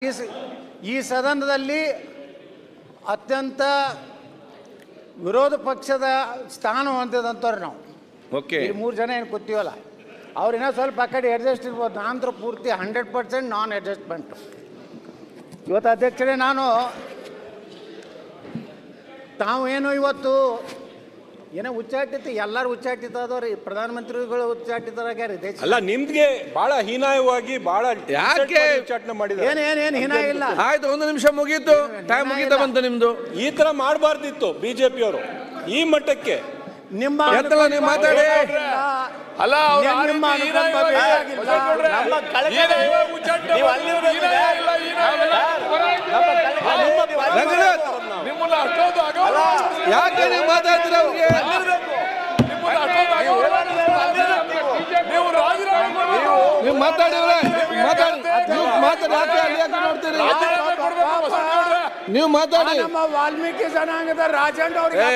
ಈ ಸದನದಲ್ಲಿ ಅತ್ಯಂತ ವಿರೋಧ ಪಕ್ಷದ ಸ್ಥಾನ ಹೊಂದಿದಂಥವ್ರು ನಾವು. ಓಕೆ, ಈ 3 ಜನ ಏನು ಕೂತೀವಲ್ಲ ಅವ್ರಿನ್ನ ಸ್ವಲ್ಪ ಆ ಕಡೆ ಅಡ್ಜಸ್ಟ್ ಇರ್ಬೋದು. ನಾನಂತರ ಪೂರ್ತಿ 100% ನಾನ್ ಅಡ್ಜಸ್ಟ್ಮೆಂಟು. ಇವತ್ತು ಅಧ್ಯಕ್ಷರೇ, ತಾವು ಏನು ಇವತ್ತು ಏನೋ ಉಚ್ಚಾಟಿತ, ಎಲ್ಲರೂ ಉಚ್ಚಾಟಿತ ಅದವ್ರಿ, ಪ್ರಧಾನಮಂತ್ರಿಗಳು ಉಚ್ಚಾಟಿತರಾಗ್ಯಾರ. ಅಲ್ಲ, ನಿಮ್ಗೆ ಬಹಳ ಹೀನಾಯವಾಗಿ ಬಹಳ ಯಾಕೆ ಉಚ್ಚಾಟನೆ ಮಾಡಿದ್ದಾರೆ? ಏನು ಹೀನ ಇಲ್ಲ. ಆಯ್ತು, 1 ನಿಮಿಷ ಮುಗೀತು, ಟೈಮ್ ಮುಗೀತಾ ಬಂತು ನಿಮ್ದು. ಈ ತರ ಮಾಡಬಾರ್ದಿತ್ತು ಬಿಜೆಪಿಯವರು ಈ ಮಟ್ಟಕ್ಕೆ. ನಿಮ್ಮ ನೀವು ಮಾತಾಡಿ. ಅಲ್ಲ, ನಿಮ್ಮ ಅನುಕಂಪ ಬೇಕಾಗಿಲ್ಲ. ರಂಗನಾಥ್, ಯಾಕೆ ನೀವು ಮಾತಾಡ್ತೀರ ಅವ್ರಿಗೆ? ನೀವು ಮಾತಾಡಿವ್ರೆ, ನೀವು ಮಾತಾಡಿ. ನಮ್ಮ ವಾಲ್ಮೀಕಿ ಜನಾಂಗದ ರಾಜಣ್ಣ ಅವರಿಗೆ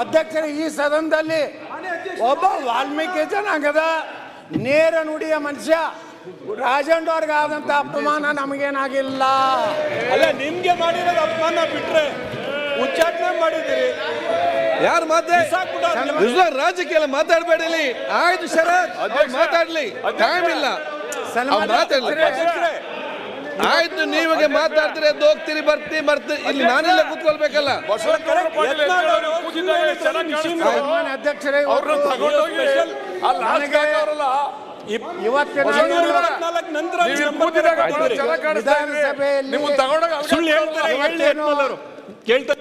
ಅಧ್ಯಕ್ಷರ, ಈ ಸದನದಲ್ಲಿ ಒಬ್ಬ ವಾಲ್ಮೀಕಿ ಜನಾಂಗದ ನೇರ ನುಡಿಯ ಮನುಷ್ಯ ರಾಜಣ್ಣ ಅವ್ರಿಗೆ ಆದಂತ ಅಪಮಾನ ನಮಗೇನಾಗಿಲ್ಲ. ಅಲ್ಲ, ನಿಮ್ಗೆ ಮಾಡಿರೋದು ಅಪಮಾನ ಬಿಟ್ರೆ ಉಚ್ಚಾಟನೆ ಮಾಡಿದ್ದೀರಿ. ಯಾರು ರಾಜಕೀಯ ಮಾತಾಡಬೇಡಿ. ಆಯ್ತು ಶರತ್, ಮಾತಾಡ್ಲಿ, ಟೈಮ್ ಇಲ್ಲ, ಆಯ್ತು. ನೀವಾಗ ಮಾತಾಡ್ತೀರಿ, ಎದ್ದು ಹೋಗ್ತೀರಿ, ಬರ್ತೀರಿ. ಇಲ್ಲಿ ನಾನೆಲ್ಲ ಕೂತ್ಕೊಳ್ಬೇಕಲ್ಲ. ಅಧ್ಯಕ್ಷರೇ,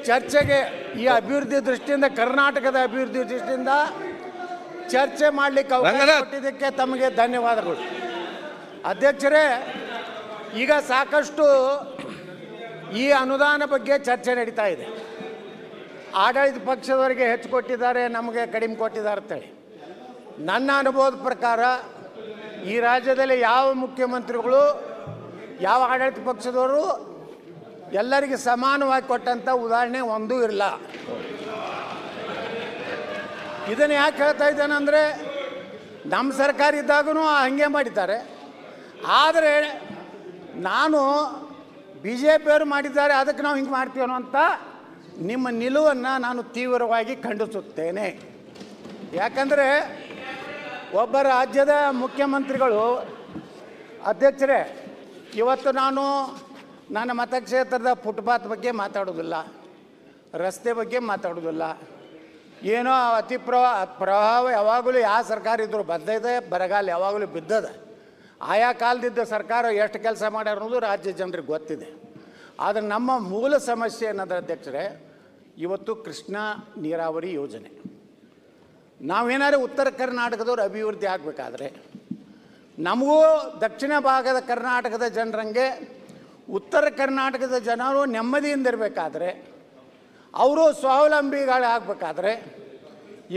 ಚರ್ಚೆಗೆ ಈ ಅಭಿವೃದ್ಧಿ ದೃಷ್ಟಿಯಿಂದ, ಕರ್ನಾಟಕದ ಅಭಿವೃದ್ಧಿ ದೃಷ್ಟಿಯಿಂದ ಚರ್ಚೆ ಮಾಡಲಿಕ್ಕೆ ಅವಕಾಶ ಕೊಟ್ಟಿದ್ದಕ್ಕೆ ತಮಗೆ ಧನ್ಯವಾದಗಳು. ಅಧ್ಯಕ್ಷರೇ, ಈಗ ಸಾಕಷ್ಟು ಈ ಅನುದಾನ ಬಗ್ಗೆ ಚರ್ಚೆ ನಡೀತಾ ಇದೆ. ಆಡಳಿತ ಪಕ್ಷದವರಿಗೆ ಹೆಚ್ಚು ಕೊಟ್ಟಿದ್ದಾರೆ, ನಮಗೆ ಕಡಿಮೆ ಕೊಟ್ಟಿದ್ದಾರೆ ಅಂತೇಳಿ. ನನ್ನ ಅನುಭವದ ಪ್ರಕಾರ ಈ ರಾಜ್ಯದಲ್ಲಿ ಯಾವ ಮುಖ್ಯಮಂತ್ರಿಗಳು, ಯಾವ ಆಡಳಿತ ಪಕ್ಷದವರು ಎಲ್ಲರಿಗೆ ಸಮಾನವಾಗಿ ಕೊಟ್ಟಂಥ ಉದಾಹರಣೆ ಒಂದೂ ಇಲ್ಲ. ಇದನ್ನು ಯಾಕೆ ಹೇಳ್ತಾ ಇದ್ದೇನೆಂದರೆ, ನಮ್ಮ ಸರ್ಕಾರ ಇದ್ದಾಗೂ ಹಾಗೆ ಮಾಡಿದ್ದಾರೆ. ಆದರೆ ನಾನು BJPಯವರು ಮಾಡಿದ್ದಾರೆ, ಅದಕ್ಕೆ ನಾವು ಹಿಂಗೆ ಮಾಡ್ತೀವೋ ಅಂತ ನಿಮ್ಮ ನಿಲುವನ್ನು ನಾನು ತೀವ್ರವಾಗಿ ಖಂಡಿಸುತ್ತೇನೆ. ಯಾಕಂದರೆ ಒಬ್ಬ ರಾಜ್ಯದ ಮುಖ್ಯಮಂತ್ರಿಗಳು, ಅಧ್ಯಕ್ಷರೇ, ಇವತ್ತು ನಾನು ನನ್ನ ಮತಕ್ಷೇತ್ರದ ಫುಟ್ಪಾತ್ ಬಗ್ಗೆ ಮಾತಾಡೋದಿಲ್ಲ, ರಸ್ತೆ ಬಗ್ಗೆ ಮಾತಾಡೋದಿಲ್ಲ. ಏನೋ ಅತಿ ಪ್ರವಾಹ ಯಾವಾಗಲೂ ಯಾವ ಸರ್ಕಾರ ಇದ್ದರೂ ಬಂದಿದೆ, ಬರಗಾಲ ಯಾವಾಗಲೂ ಬಿದ್ದದ. ಆಯಾ ಕಾಲದಿದ್ದ ಸರ್ಕಾರ ಎಷ್ಟು ಕೆಲಸ ಮಾಡ್ಯಾರ ಅನ್ನೋದು ರಾಜ್ಯ ಜನರಿಗೆ ಗೊತ್ತಿದೆ. ಆದರೆ ನಮ್ಮ ಮೂಲ ಸಮಸ್ಯೆ ಏನಂದ್ರೆ ಅಧ್ಯಕ್ಷರೇ, ಇವತ್ತು ಕೃಷ್ಣಾ ನೀರಾವರಿ ಯೋಜನೆ. ನಾವೇನಾದ್ರು ಉತ್ತರ ಕರ್ನಾಟಕದವ್ರು ಅಭಿವೃದ್ಧಿ ಆಗಬೇಕಾದ್ರೆ, ನಮಗೂ ದಕ್ಷಿಣ ಭಾಗದ ಕರ್ನಾಟಕದ ಜನರಂಗೆ ಉತ್ತರ ಕರ್ನಾಟಕದ ಜನರು ನೆಮ್ಮದಿಯಿಂದಿರಬೇಕಾದ್ರೆ, ಅವರು ಸ್ವಾವಲಂಬಿಗಳಾಗಬೇಕಾದ್ರೆ,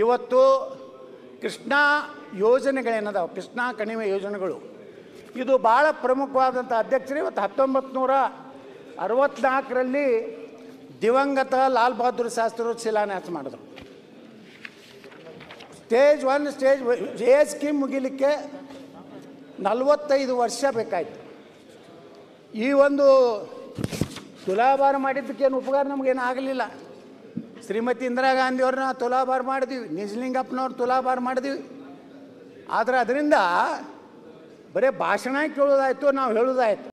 ಇವತ್ತು ಕೃಷ್ಣಾ ಯೋಜನೆಗಳೇನದಾವೆ, ಕೃಷ್ಣಾ ಕಣಿವೆ ಯೋಜನೆಗಳು, ಇದು ಭಾಳ ಪ್ರಮುಖವಾದಂಥ ಅಧ್ಯಕ್ಷರೇ. ಇವತ್ತು 1964ರಲ್ಲಿ ದಿವಂಗತ ಲಾಲ್ ಬಹದ್ದೂರ್ ಶಾಸ್ತ್ರಿ ಶಿಲಾನ್ಯಾಸ ಮಾಡಿದ್ರು. ಸ್ಟೇಜ್ 1 ಸ್ಟೇಜ್ ಎ ಸ್ಕೀಮ್ ಮುಗಿಲಿಕ್ಕೆ 45 ವರ್ಷ ಬೇಕಾಯಿತು. ಈ ಒಂದು ತುಲಾಭಾರ ಮಾಡಿದ್ದಕ್ಕೇನು ಉಪಕಾರ ನಮಗೇನು ಆಗಲಿಲ್ಲ. ಶ್ರೀಮತಿ ಇಂದಿರಾ ಗಾಂಧಿಯವ್ರನ್ನ ತುಲಾಭಾರ ಮಾಡಿದ್ವಿ, ನಿಜಲಿಂಗಪ್ಪನವ್ರು ತುಲಾಭಾರ ಮಾಡಿದ್ವಿ. ಆದರೆ ಅದರಿಂದ ಬರೀ ಭಾಷಣ ಕೇಳೋದಾಯಿತು, ನಾವು ಹೇಳೋದಾಯಿತು.